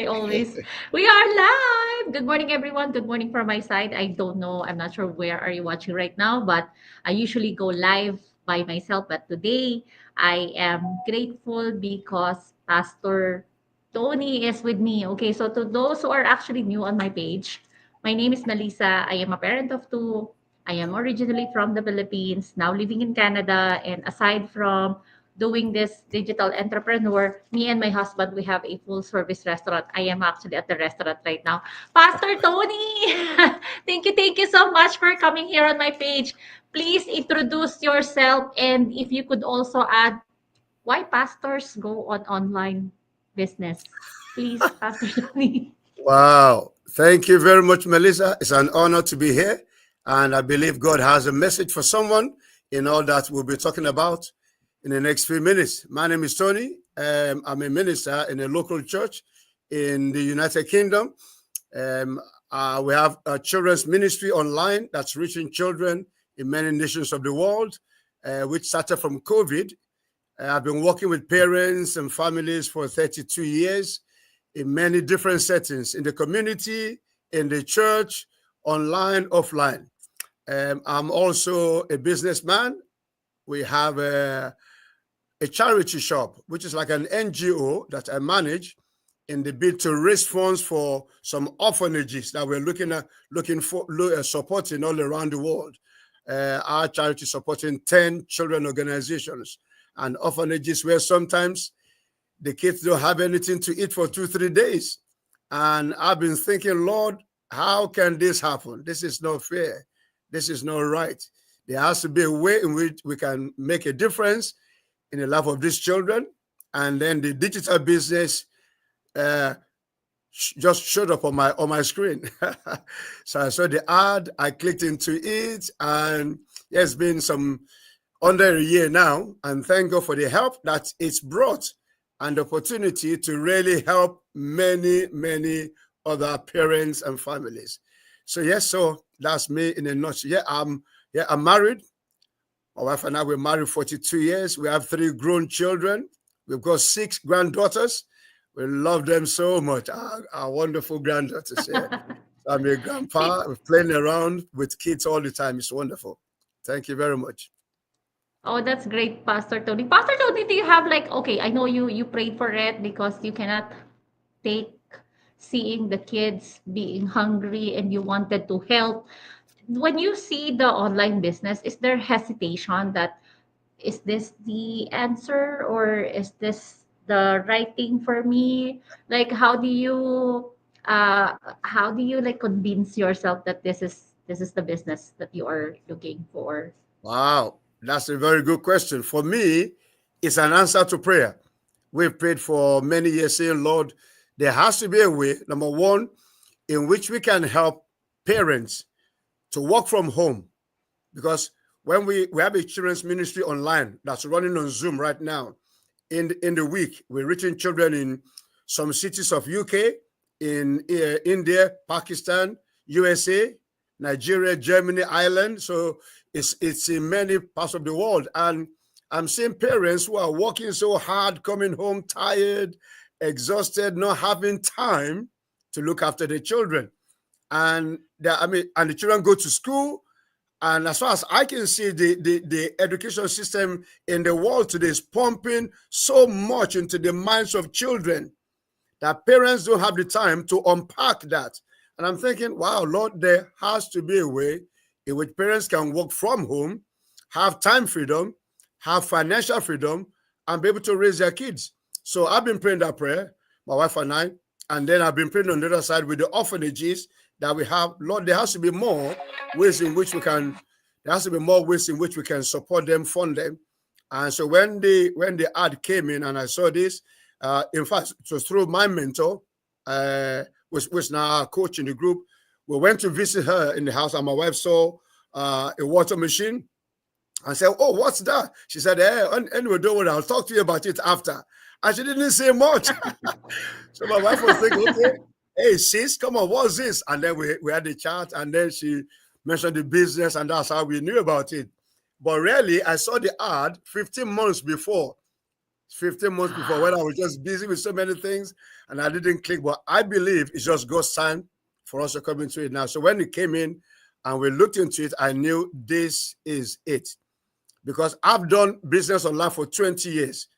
always. We are live. Good morning, everyone. Good morning from my side. I don't know. I'm not sure where are you watching right now, but I usually go live by myself. But today, I am grateful because Pastor Tony is with me. Okay, so to those who are actually new on my page, my name is Melissa. I am a parent of two. I am originally from the Philippines, now living in Canada. And aside from doing this digital entrepreneur, me and my husband, we have a full service restaurant. I am actually at the restaurant right now. Pastor Tony, thank you so much for coming here on my page. Please introduce yourself, and if you could also add why pastors go on online business. Please, Pastor Tony. Wow. Thank you very much, Melissa. It's an honor to be here. And I believe God has a message for someone in all that we'll be talking about in the next few minutes. My name is Tony. I'm a minister in a local church in the United Kingdom. Um, we have a children's ministry online that's reaching children in many nations of the world, which started from COVID. I've been working with parents and families for 32 years in many different settings, in the community, in the church, online, offline. I'm also a businessman. We have a charity shop, which is like an NGO that I manage in the bid to raise funds for some orphanages that we're looking for supporting all around the world. Our charity supporting 10 children organizations and orphanages where sometimes the kids don't have anything to eat for 2-3 days. And I've been thinking, Lord, how can this happen? This is not fair. This is not right. There has to be a way in which we can make a difference in the life of these children. And then the digital business just showed up on my screen. So I saw the ad, I clicked into it, and it's been some under a year now. And thank God for the help that it's brought and the opportunity to really help many, many other parents and families. So yes, so that's me in a nutshell. I'm married. My wife and I were married 42 years. We have 3 grown children. We've got 6 granddaughters. We love them so much. Our wonderful granddaughters. Yeah. I'm a grandpa. We're playing around with kids all the time. It's wonderful. Thank you very much. Oh, that's great, Pastor Tony. Pastor Tony, do you have like, okay, I know you prayed for it because you cannot take seeing the kids being hungry and you wanted to help. When you see the online business, is there hesitation that is this the answer or is this the right thing for me? Like how do you like convince yourself that this is the business that you are looking for? Wow, that's a very good question. For me, it's an answer to prayer. We've prayed for many years saying, Lord, there has to be a way, number one, in which we can help parents to work from home. Because when we have a children's ministry online that's running on Zoom right now, in the week, we're reaching children in some cities of UK, in India, Pakistan, USA, Nigeria, Germany, Ireland. So it's in many parts of the world. And I'm seeing parents who are working so hard, coming home tired, exhausted, not having time to look after the children. And and the children go to school. And as far as I can see, the education system in the world today is pumping so much into the minds of children that parents don't have the time to unpack that. And I'm thinking, wow, Lord, there has to be a way in which parents can work from home, have time freedom, have financial freedom, and be able to raise their kids. So I've been praying that prayer, my wife and I, and then I've been praying on the other side with the orphanages that we have. Lord, there has to be more ways in which we can, there has to be more ways in which we can support them, fund them. And so when the ad came in and I saw this, in fact, it was through my mentor, was now our coach in the group. We went to visit her in the house, and my wife saw a water machine. I said, "Oh, what's that?" She said, "Anyway, don't worry, I'll talk to you about it after." And she didn't say much. So my wife was thinking, "Okay, hey sis, come on, what's this?" And then we had the chat, and then she mentioned the business, and that's how we knew about it. But really, I saw the ad 15 months before 15 months before, when I was just busy with so many things and I didn't click. But I believe it's just God's time for us to come into it now. So when it came in and we looked into it, I knew this is it. Because I've done business online for 20 years.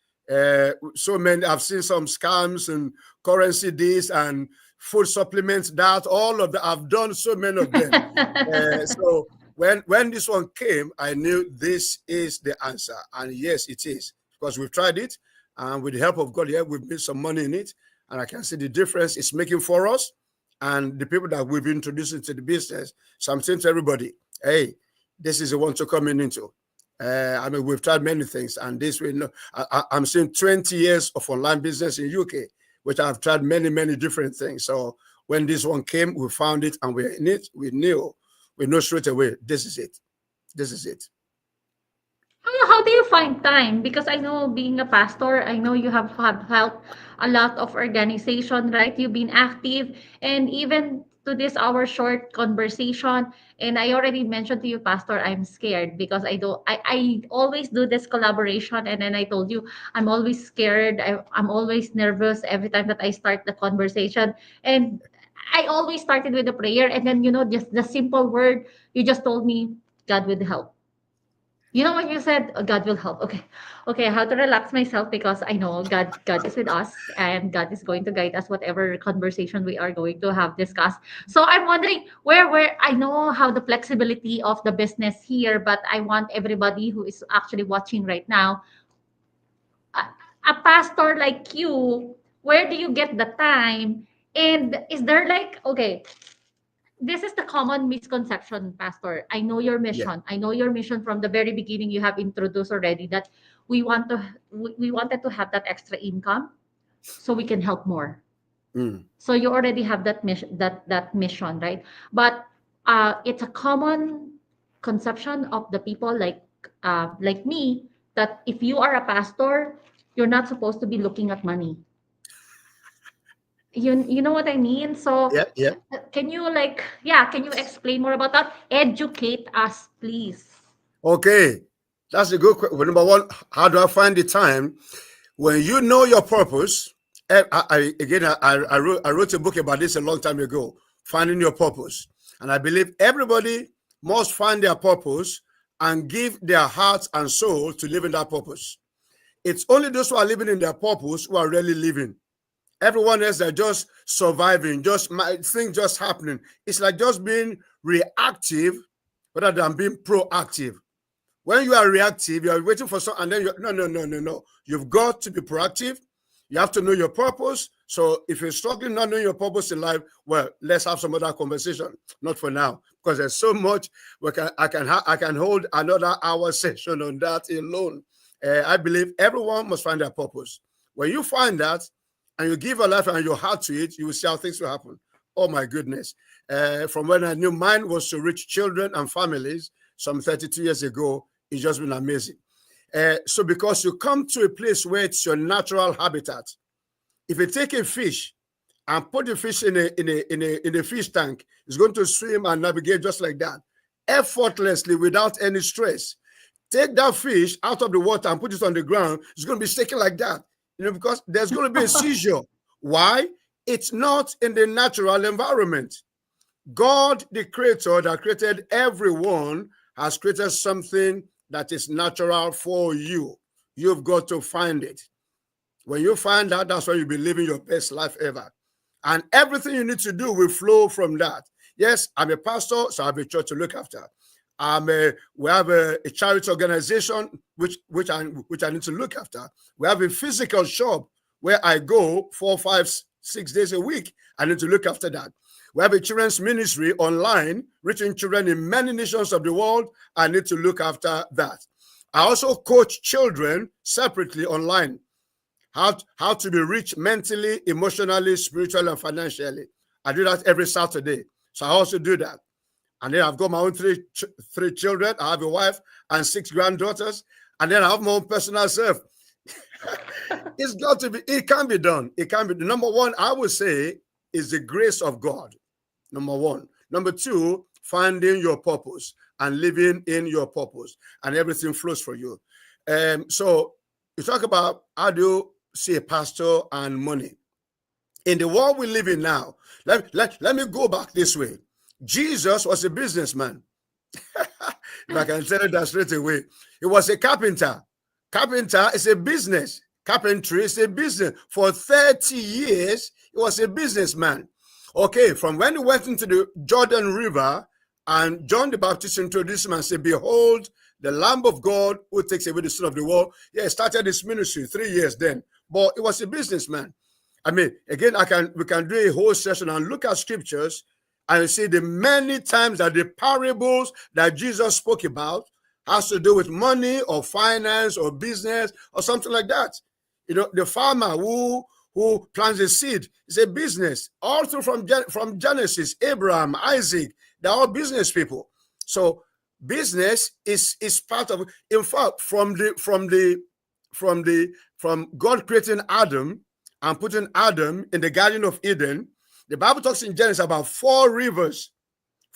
So many, I've seen some scams and currency this and food supplements that, all of that. I've done so many of them. So when this one came, I knew this is the answer. And yes, it is. Because we've tried it, and with the help of God, yeah, we've made some money in it. And I can see the difference it's making for us and the people that we've introduced into the business. So I'm saying to everybody, hey, this is the one to come into. I mean, we've tried many things, and this way, I'm seeing 20 years of online business in UK, which I've tried many different things. So when this one came, we found it, and we're in it. We knew straight away, this is it. This is it. How do you find time? Because I know being a pastor, I know you have helped a lot of organization, right? You've been active, and even to this our short conversation, and I already mentioned to you, Pastor, I'm scared because I always do this collaboration, and then I told you I'm always scared. I'm always nervous every time that I start the conversation, and I always started with a prayer, and then just the simple word you just told me, God will help. You know what you said? "Oh, God will help." Okay. Okay, how to relax myself because I know God is with us and God is going to guide us whatever conversation we are going to have discussed. So I'm wondering where I know how the flexibility of the business here, but I want everybody who is actually watching right now, a, a pastor like you, where do you get the time? And is there like, okay, this is the common misconception, Pastor. I know your Yeah. mission. I know your mission from the very beginning. You have introduced already that we wanted to have that extra income so we can help more. Mm. So you already have that mission, that mission, right? But it's a common conception of the people like me that if you are a pastor, you're not supposed to be looking at money. You know what I mean? So Yeah. Yeah. can you yeah, can you explain more about that? Educate us, please. Okay. That's a good question. Well, number one, how do I find the time? When you know your purpose, I wrote a book about this a long time ago, finding your purpose. And I believe everybody must find their purpose and give their heart and soul to live in that purpose. It's only those who are living in their purpose who are really living. Everyone else, they're just surviving, just things just happening. It's like just being reactive rather than being proactive. When you are reactive, you are waiting for something, and then no. You've got to be proactive. You have to know your purpose. So if you're struggling not knowing your purpose in life, well, let's have some other conversation. Not for now, because there's so much. I can hold another hour session on that alone. I believe everyone must find their purpose. When you find that, and you give your life and your heart to it, you will see how things will happen. Oh my goodness! From when I knew mine was to reach children and families some 32 years ago, it's just been amazing. So because you come to a place where it's your natural habitat, if you take a fish and put the fish in a fish tank, it's going to swim and navigate just like that, effortlessly without any stress. Take that fish out of the water and put it on the ground, it's going to be shaking like that, because there's going to be a seizure. Why? It's not in the natural environment. God, the creator that created everyone, has created something that is natural for you. You've got to find it. When you find that, that's when you'll be living your best life ever. And everything you need to do will flow from that. Yes, I'm a pastor, so I have a church to look after. We have a charity organization which I need to look after. We have a physical shop where I go 4, 5, 6 days a week. I need to look after that. We have a children's ministry online, reaching children in many nations of the world. I need to look after that. I also coach children separately online, how to be rich mentally, emotionally, spiritually, and financially. I do that every Saturday. So I also do that. And then I've got my own three children. I have a wife and 6 granddaughters. And then I have my own personal self. It's got to be, it can be done. It can be. Number one, I would say, is the grace of God. Number one. Number two, finding your purpose and living in your purpose, and everything flows for you. So You talk about how do you see a pastor and money. In the world we live in now, let me go back this way. Jesus was a businessman. If I can tell you that straight away, he was a carpenter. Carpenter is a business. Carpentry is a business. For 30 years, he was a businessman. Okay, from when he went into the Jordan River and John the Baptist introduced him and said, "Behold, the Lamb of God who takes away the sin of the world." Yeah, he started his ministry 3 years then, but he was a businessman. I mean, again, we can do a whole session and look at scriptures and see the many times that the parables that Jesus spoke about has to do with money or finance or business or something like that. You know, the farmer who plants a seed is a business. All through from Genesis, Abraham, Isaac, they're all business people. So business is part of. In fact, from God creating Adam and putting Adam in the Garden of Eden, the Bible talks in Genesis about four rivers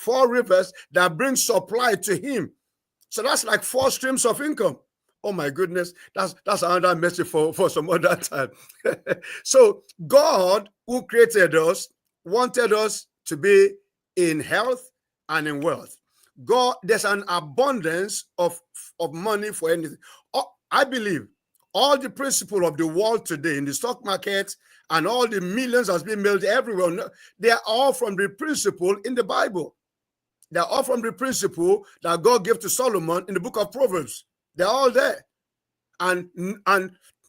that bring supply to him. So that's like 4 streams of income. Oh my goodness, that's another message for some other time. So God, who created us, wanted us to be in health and in wealth. God, there's an abundance of money for anything. I believe all the principle of the world today in the stock market and all the millions that's been made everywhere, they are all from the principle in the Bible. They're all from the principle that God gave to Solomon in the book of Proverbs. They're all there. And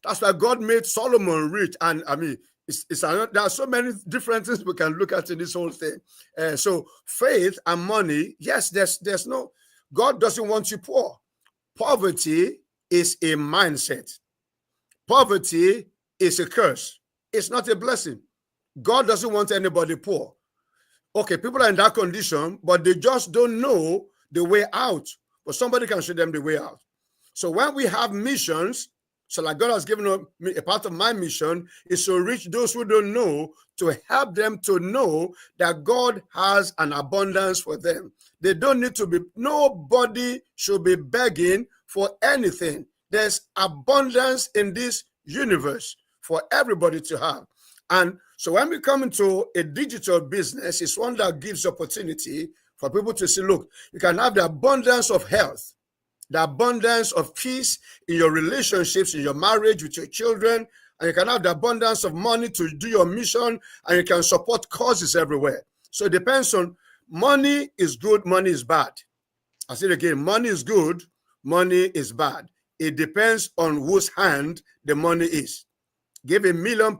that's why God made Solomon rich. And I mean, there are so many different things we can look at in this whole thing. So faith and money, yes, there's no, God doesn't want you poor. Poverty is a mindset. Poverty is a curse. It's not a blessing. God doesn't want anybody poor. Okay, people are in that condition, but they just don't know the way out. But somebody can show them the way out. So when we have missions, so like God has given me, a part of my mission is to reach those who don't know, to help them to know that God has an abundance for them. They don't need to be, nobody should be begging for anything. There's abundance in this universe for everybody to have. And so when we come into a digital business, it's one that gives opportunity for people to see, look, you can have the abundance of health, the abundance of peace in your relationships, in your marriage, with your children, and you can have the abundance of money to do your mission, and you can support causes everywhere. So it depends on, money is good, money is bad. I say it again, money is good, money is bad. It depends on whose hand the money is. Give £1 million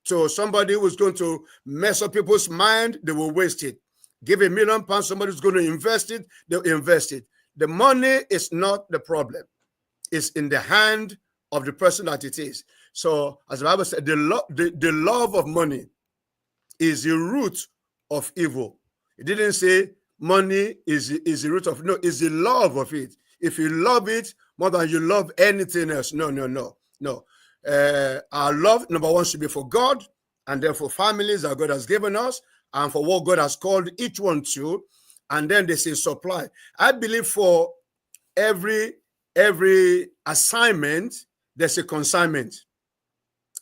to somebody who's going to mess up people's mind, they will waste it. Give £1 million, somebody who's going to invest it, they'll invest it. The money is not the problem. It's in the hand of the person that it is. So, as the Bible said, the love of money is the root of evil. It didn't say money is the root of, no, it's the love of it. If you love it more than you love anything else, no. Our love, number one, should be for God, and then for families that God has given us, and for what God has called each one to. And then they say supply. I believe for every assignment, there's a consignment.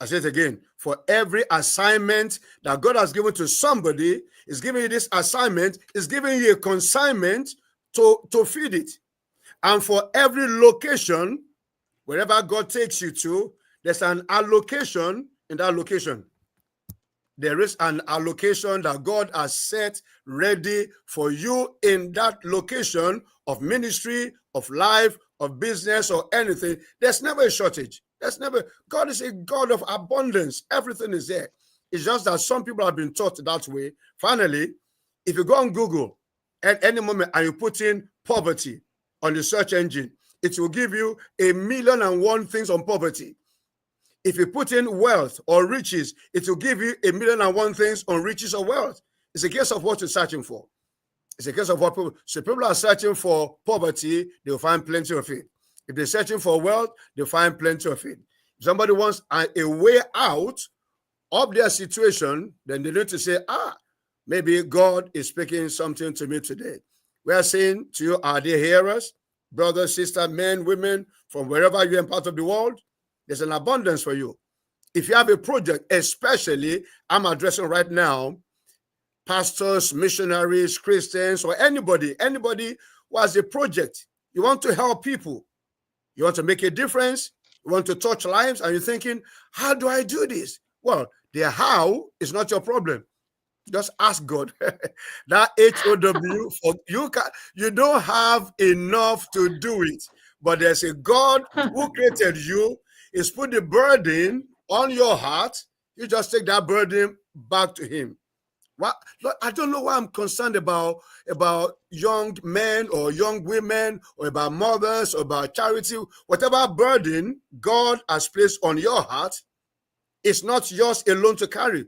I say it again. For every assignment that God has given to somebody, is giving you this assignment, is giving you a consignment to feed it. And for every location, wherever God takes you to, there's an allocation in that location. There is an allocation that God has set ready for you in that location of ministry, of life, of business, or anything. There's never a shortage. God is a God of abundance. Everything is there. It's just that some people have been taught that way. Finally, if you go on Google at any moment and you put in poverty on the search engine, it will give you 1,000,001 things on poverty. If you put in wealth or riches, it will give you 1,000,001 things on riches or wealth. It's a case of what you're searching for. It's a case of what people, so people are searching for poverty, they'll find plenty of it. If they're searching for wealth, they'll find plenty of it. If somebody wants a way out of their situation, then they need to say, maybe God is speaking something to me today. We are saying to you, our dear hearers, brothers, sisters, men, women, from wherever you're in part of the world, There's an abundance for you. If you have a project, especially I'm addressing right now pastors, missionaries, Christians, or anybody who has a project. You want to help people. You want to make a difference. You want to touch lives, and you're thinking, how do I do this? Well, the how is not your problem. Just ask God. That HOW for you don't have enough to do it. But there's a God who created you, is put the burden on your heart. You just take that burden back to him. What I don't know why I'm concerned about young men or young women or about mothers or about charity. Whatever burden God has placed on your heart, it's not yours alone to carry.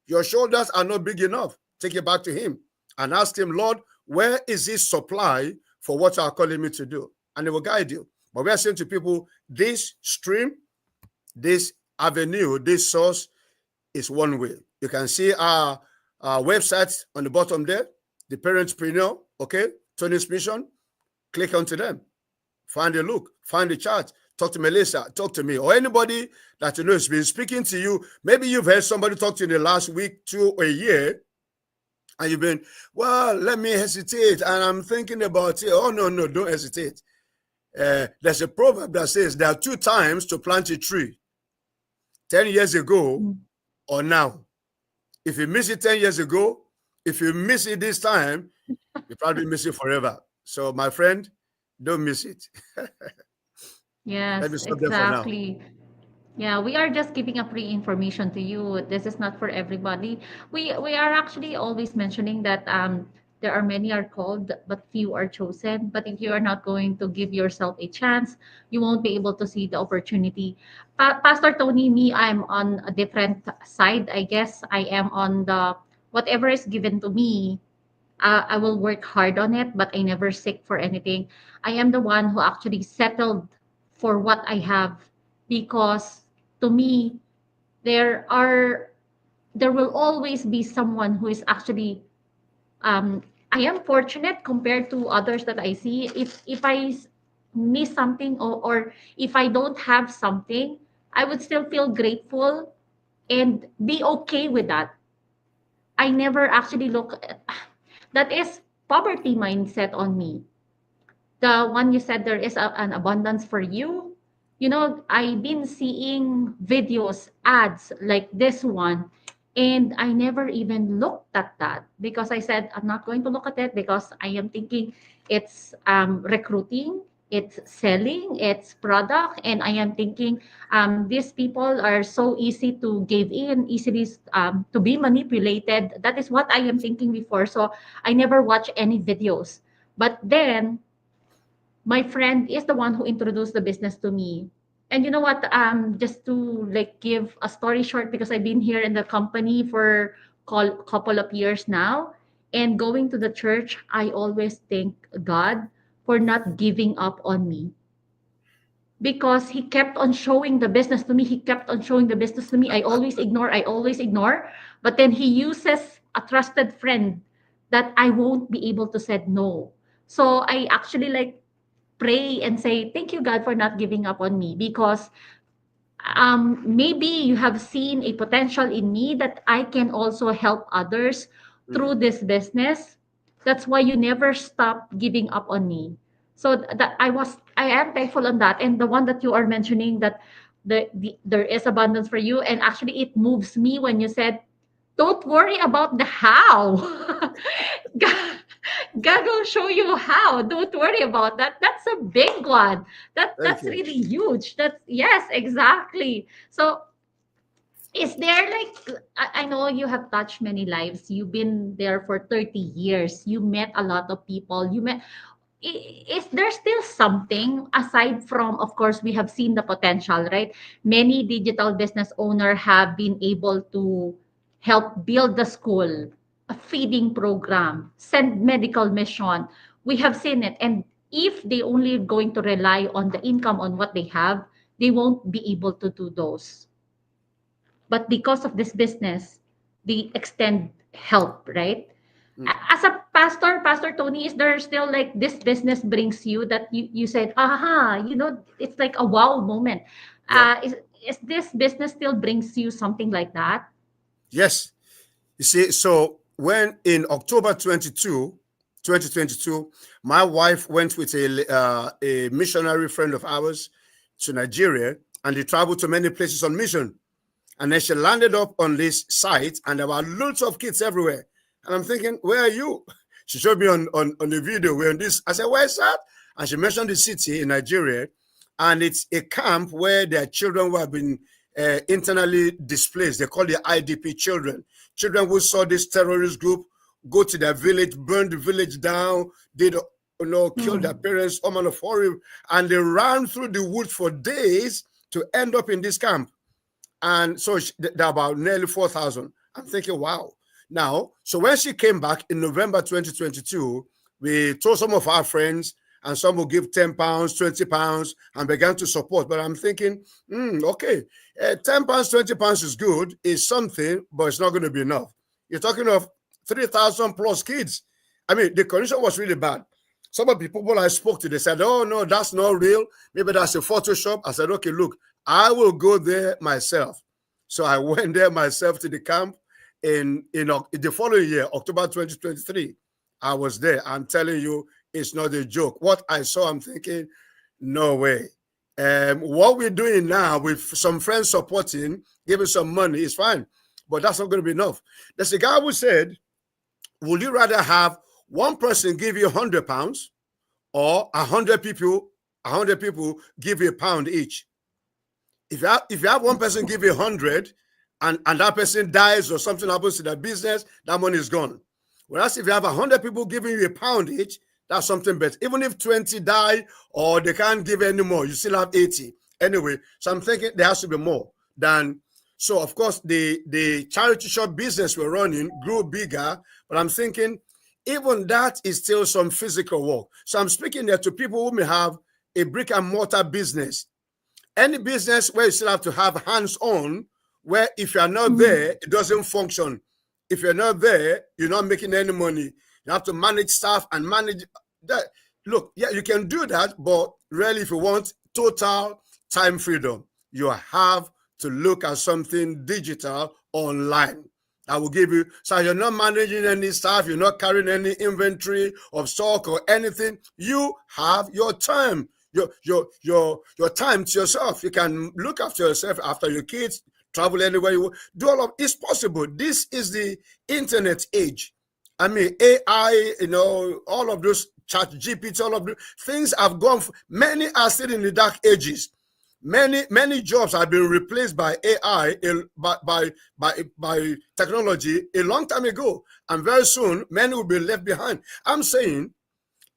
Your shoulders are not big enough. Take it back to him and ask him, Lord, where is this supply for what you are calling me to do? And he will guide you. But we are saying to people, this stream, this avenue, this source is one way. You can see our website on the bottom there, the Parentspreneur, okay, Tony's Mission. Click onto them. Find a look, find the chart, talk to Melissa, talk to me, or anybody that you know has been speaking to you. Maybe you've heard somebody talk to you in the last week, 2 or a year, and you've been, well, let me hesitate, and I'm thinking about it. Oh, no, don't hesitate. There's a proverb that says there are 2 times to plant a tree, 10 years ago or now. If you miss it 10 years ago, if you miss it this time, you probably miss it forever. So, my friend, don't miss it. Let me Yes, stop there for now. exactly. Yeah, we are just giving a free information to you. This is not for everybody. We are actually always mentioning that there are many are called but few are chosen. But if you are not going to give yourself a chance, you won't be able to see the opportunity. Pastor Tony, me, I'm on a different side. I guess I am on the whatever is given to me. I will work hard on it, but I never seek for anything. I am the one who actually settled for what I have because to me there will always be someone who is actually um, I am fortunate compared to others that I see. If miss something or if I don't have something, I would still feel grateful and be okay with that. I never actually look at that is poverty mindset on me. The one you said there is an abundance for you. You know, I've been seeing videos, ads like this one, and I never even looked at that because I said I'm not going to look at it because I am thinking it's recruiting, it's selling, it's product, and I am thinking these people are so easy to give in, easily to be manipulated. That is what I am thinking before. So I never watch any videos. But then my friend is the one who introduced the business to me. And you know what? Just to like give a story short, because I've been here in the company for couple of years now, and going to the church, I always thank God for not giving up on me because he kept on showing the business to me. He kept on showing the business to me. I always ignore. But then he uses a trusted friend that I won't be able to say no. So I actually like pray and say, thank you, God, for not giving up on me because maybe you have seen a potential in me that I can also help others through Mm, this business. That's why you never stop giving up on me. So that I am thankful on that. And the one that you are mentioning that there is abundance for you. And actually it moves me when you said, don't worry about the how. God, God will show you how. Don't worry about that. That's a big one. thank That's you. really huge. That's yes, exactly. So is there like I know you have touched many lives. You've been there for 30 years. You met a lot of people. You met is there still something aside from, of course, we have seen the potential, right? Many digital business owner have been able to help build the school, a feeding program, send medical mission. We have seen it. And if they only going to rely on the income on what they have, they won't be able to do those. But because of this business, they extend help, right? Mm. As a pastor, Pastor Tony, is there still like this business brings you that you said, aha, you know, it's like a wow moment. Yep. Is is this business still brings you something like that? Yes. You see, so when in October 2022, my wife went with a missionary friend of ours to Nigeria, and they traveled to many places on mission. And then she landed up on this site, and there were loads of kids everywhere. And I'm thinking, where are you? She showed me on the video. We're on this. I said, where's that? And she mentioned the city in Nigeria. And it's a camp where there are children who have been internally displaced. They call the IDP children. Children who saw this terrorist group go to their village, burn the village down, did kill their parents, all manner of horror, and they ran through the woods for days to end up in this camp. And so they're about nearly 4,000. I'm thinking, wow. Now, so when she came back in November 2022, we told some of our friends, and some will give £10, £20, and began to support. But I'm thinking, okay, £10, £20 is good, is something, but it's not going to be enough. You're talking of 3,000 plus kids. I mean, the condition was really bad. Some of the people I spoke to, they said, oh, no, that's not real. Maybe that's a Photoshop. I said, okay, look, I will go there myself. So I went there myself to the camp in the following year, October 2023. I was there. I'm telling you, it's not a joke. What I saw, I'm thinking, no way. What we're doing now with some friends supporting, giving some money is fine, but that's not going to be enough. There's a guy who said, would you rather have one person give you £100 or 100 people give you £1 each? If you have one person give you 100 and that person dies or something happens to their business, that money is gone. Whereas if you have 100 people giving you £1 each, that's something better. Even if 20 die or they can't give any more, you still have 80. Anyway, so I'm thinking there has to be more than. So, of course, the charity shop business we're running grew bigger, but I'm thinking even that is still some physical work. So I'm speaking there to people who may have a brick and mortar business. Any business where you still have to have hands-on, where if you're not there, it doesn't function. If you're not there, you're not making any money. You have to manage staff and manage that. Look, yeah, you can do that, but really, if you want total time freedom, you have to look at something digital online. I will give you, so you're not managing any staff, you're not carrying any inventory of stock or anything. You have your time, your time to yourself. You can look after yourself, after your kids, travel anywhere you want, do all of it's possible. This is the internet age. I mean, AI, all of those chat GPT, all of those things have gone. Many are still in the dark ages. Many jobs have been replaced by AI, by technology a long time ago, and very soon many will be left behind. I'm saying,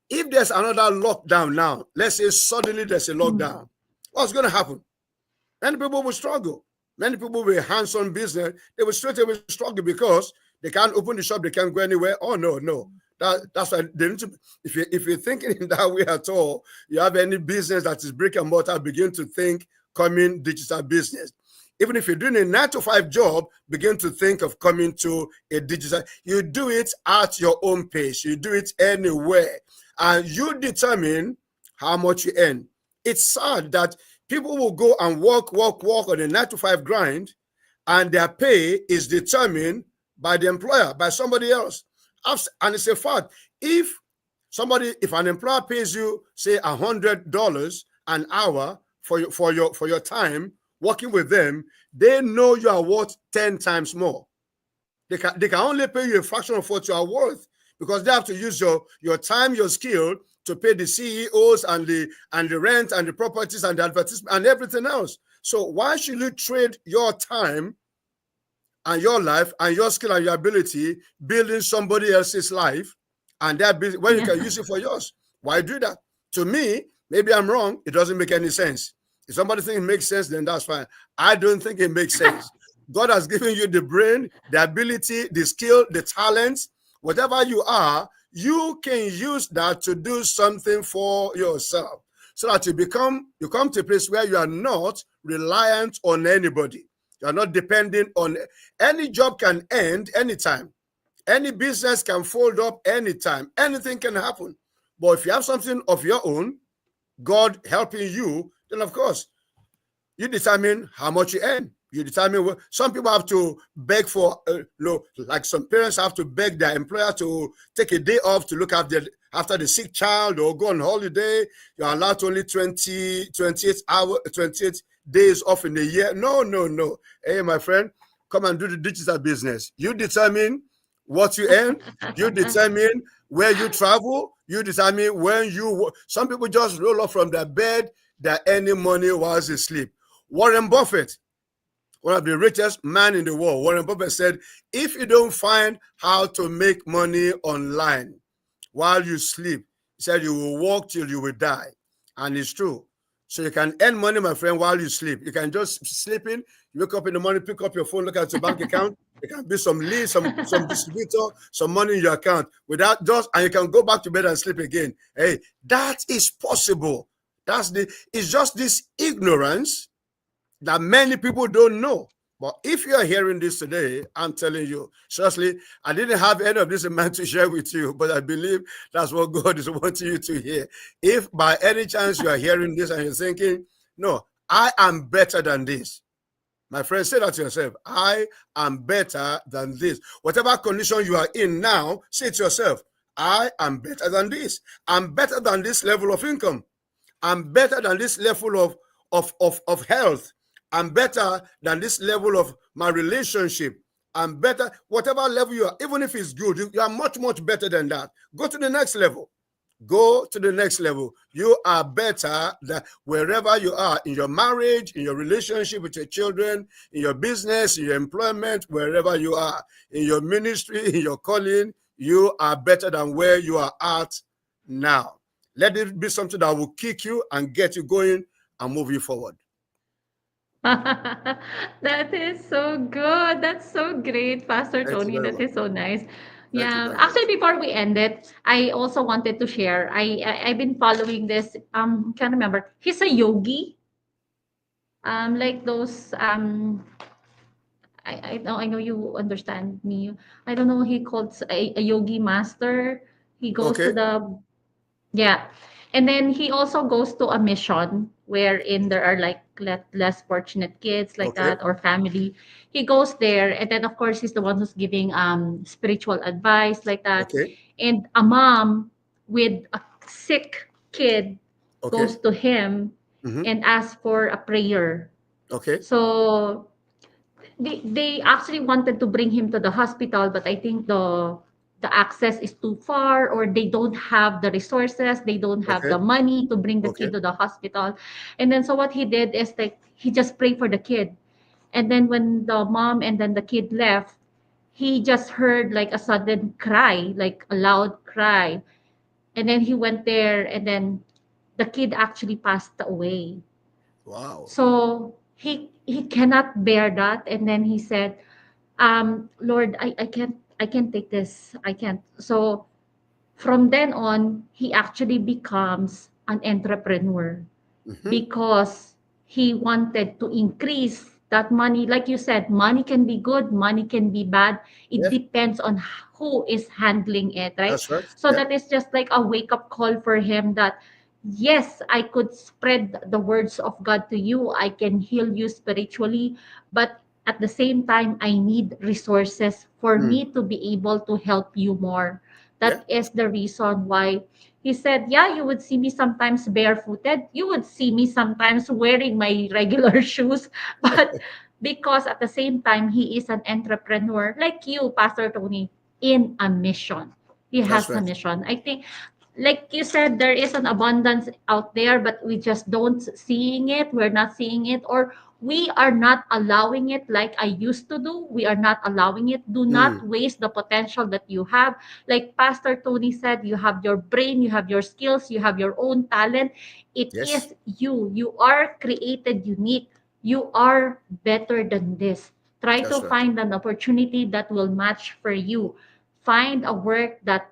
if there's another lockdown now, let's say suddenly there's a lockdown, what's going to happen? Many people will struggle. Many people with hands-on business, they will straight away struggle because they can't open the shop, they can't go anywhere. Oh no. That's why they need to. If you're thinking in that way at all, you have any business that is brick and mortar, begin to think coming digital business. Even if you're doing a 9-to-5 job, begin to think of coming to a digital. You do it at your own pace. You do it anywhere, and you determine how much you earn. It's sad that people will go and work on a 9-to-5 grind, and their pay is determined by the employer, by somebody else. And it's a fact. If an employer pays you, say, $100 an hour for your time working with them, they know you are worth 10 times more. They can only pay you a fraction of what you are worth, because they have to use your time, your skill, to pay the CEOs and the rent and the properties and the advertisement and everything else. So why should you trade your time and your life and your skill and your ability building somebody else's life and their business when you can use it for yours? Why do that? To me, maybe I'm wrong. It doesn't make any sense. If somebody thinks it makes sense, then that's fine. I don't think it makes sense. God has given you the brain, the ability, the skill, the talent, whatever you are, you can use that to do something for yourself, so that you come to a place where you are not reliant on anybody. You are not dependent on any job. Can end anytime. Any business can fold up anytime. Anything can happen. But if you have something of your own, God helping you, then of course You determine how much you earn. You determine what some people have to beg for. No, like some parents have to beg their employer to take a day off to look after the sick child or go on holiday. You're allowed only 28 days off in a year. No, no, no. Hey, my friend, come and do the digital business. You determine what you earn. You determine where you travel. You determine when you. Some people just roll up from their bed. They're earning money while they sleep. Warren Buffett, one of the richest men in the world, Warren Buffett said, if you don't find how to make money online while you sleep, he said you will work till you will die. And it's true. So you can earn money, my friend, while you sleep. You can just sleep in, you wake up in the morning, pick up your phone, look at your bank account. There can be some lead, some distributor, some money in your account without just, and you can go back to bed and sleep again. Hey, that is possible. It's just this ignorance that many people don't know. But if you're hearing this today, I'm telling you, seriously, I didn't have any of this in mind to share with you, but I believe that's what God is wanting you to hear. If by any chance you are hearing this and you're thinking, no, I am better than this. My friend, say that to yourself. I am better than this. Whatever condition you are in now, say to yourself, I am better than this. I'm better than this level of income. I'm better than this level of health. I'm better than this level of my relationship. I'm better, whatever level you are, even if it's good, you are much, much better than that. Go to the next level. Go to the next level. You are better than wherever you are in your marriage, in your relationship with your children, in your business, in your employment, wherever you are, in your ministry, in your calling, you are better than where you are at now. Let it be something that will kick you and get you going and move you forward. That is so good. That's so great, Pastor Thank you Tony. very That much. is so nice. Thank you Yeah. very Actually, much. before we end it, I also wanted to share. I've been following this. Can't remember. He's a yogi. Like those. I know you understand me. I don't know. He called a yogi master. He goes to Okay. the yeah. And then he also goes to a mission wherein there are like less fortunate kids like Okay. that or family. He goes there and then of course he's the one who's giving spiritual advice like that. Okay. And a mom with a sick kid Okay. goes to him Mm-hmm. and asks for a prayer. Okay. So they actually wanted to bring him to the hospital, but I think the access is too far or they don't have the resources, they don't have Okay. the money to bring the Okay. kid to the hospital. And then so what he did is like he just prayed for the kid. And then when the mom and then the kid left, he just heard like a sudden cry, like a loud cry. And then he went there and then the kid actually passed away. Wow. So he cannot bear that. And then he said, Lord, I can't take this. I can't. So from then on, he actually becomes an entrepreneur Mm-hmm. because he wanted to increase that money. Like you said, money can be good, money can be bad. It Yes, depends on who is handling it, right? that's right. So Yeah. that is just like a wake up call for him that yes, I could spread the words of God to you. I can heal you spiritually, but at the same time, I need resources for Mm. me to be able to help you more. Yeah. That is the reason why he said, yeah, you would see me sometimes barefooted. You would see me sometimes wearing my regular shoes. But because at the same time, he is an entrepreneur like you, Pastor Tony, in a mission. He That's has a right. mission. I think, like you said, there is an abundance out there, but we just don't seeing it. We're not seeing it, or we are not allowing it like I used to do. We are not allowing it. Do not Mm. waste the potential that you have. Like Pastor Tony said, you have your brain, you have your skills, you have your own talent. It Yes, is you. You are created unique. You are better than this. Try to that's right. find an opportunity that will match for you. Find a work that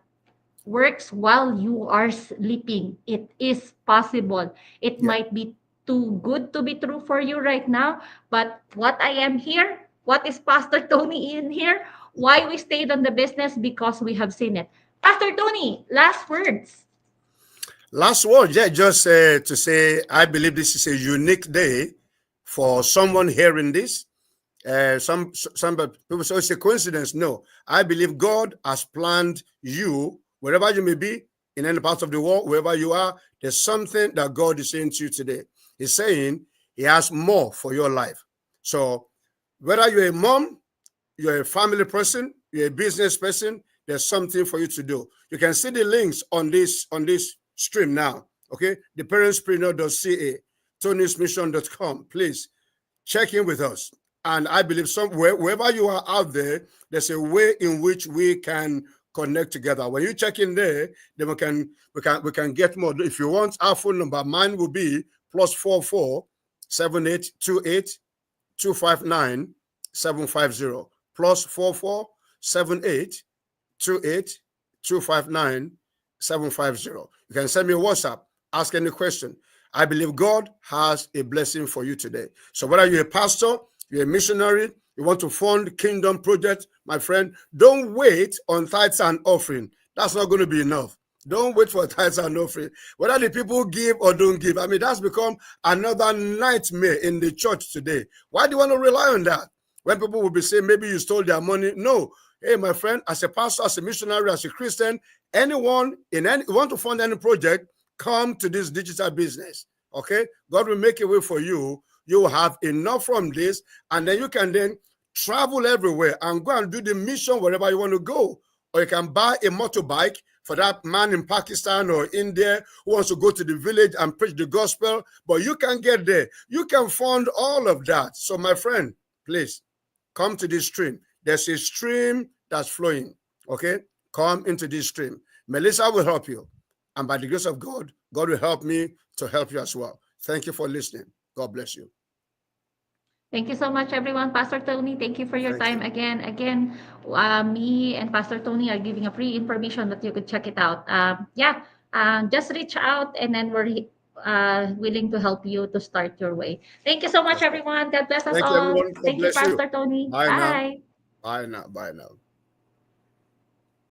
works while you are sleeping. It is possible. It Yeah. might be too good to be true for you right now, but what I am here, what is Pastor Tony in here? Why we stayed on the business? Because we have seen it. Pastor Tony, last words. Last word, yeah, just to say, I believe this is a unique day for someone hearing this. Some people say it's a coincidence. No, I believe God has planned you wherever you may be in any part of the world, wherever you are. There's something that God is saying to you today. He's saying He has more for your life. So whether you're a mom, you're a family person, you're a business person, there's something for you to do. You can see the links on this stream now. Okay, theparentspreneur.ca, tonysmission.com. Please check in with us. And I believe somewhere, wherever you are out there, there's a way in which we can connect together. When you check in there, then we can get more. If you want our phone number, mine will be +44 7828 259 750 +44 7828 259 750. You can send me a WhatsApp, ask any question. I believe God has a blessing for you today. So whether you're a pastor, you're a missionary, you want to fund kingdom project, my friend, don't wait on tithes and offering. That's not going to be enough. Don't wait for tithes and offering. Whether the people give or don't give, I mean, that's become another nightmare in the church today. Why do you want to rely on that? When people will be saying, maybe you stole their money. No. Hey, my friend, as a pastor, as a missionary, as a Christian, anyone want to fund any project, come to this digital business. Okay, God will make a way for you. You will have enough from this, and then you can then travel everywhere and go and do the mission wherever you want to go. Or you can buy a motorbike for that man in Pakistan or India who wants to go to the village and preach the gospel, but you can get there. You can fund all of that. So my friend, please come to this stream. There's a stream that's flowing. Okay, come into this stream. Melissa will help you. And by the grace of God, God will help me to help you as well. Thank you for listening. God bless you. Thank you so much, everyone. Pastor Tony, thank you for your Thank time you. again. Again, me and Pastor Tony are giving a free information that you could check it out. Yeah, just reach out and then we're willing to help you to start your way. Thank you so much, That's right. everyone. God bless us Thank you, all. everyone. God Thank you, bless you. Pastor Tony. Bye now. Bye. Bye now. Bye now.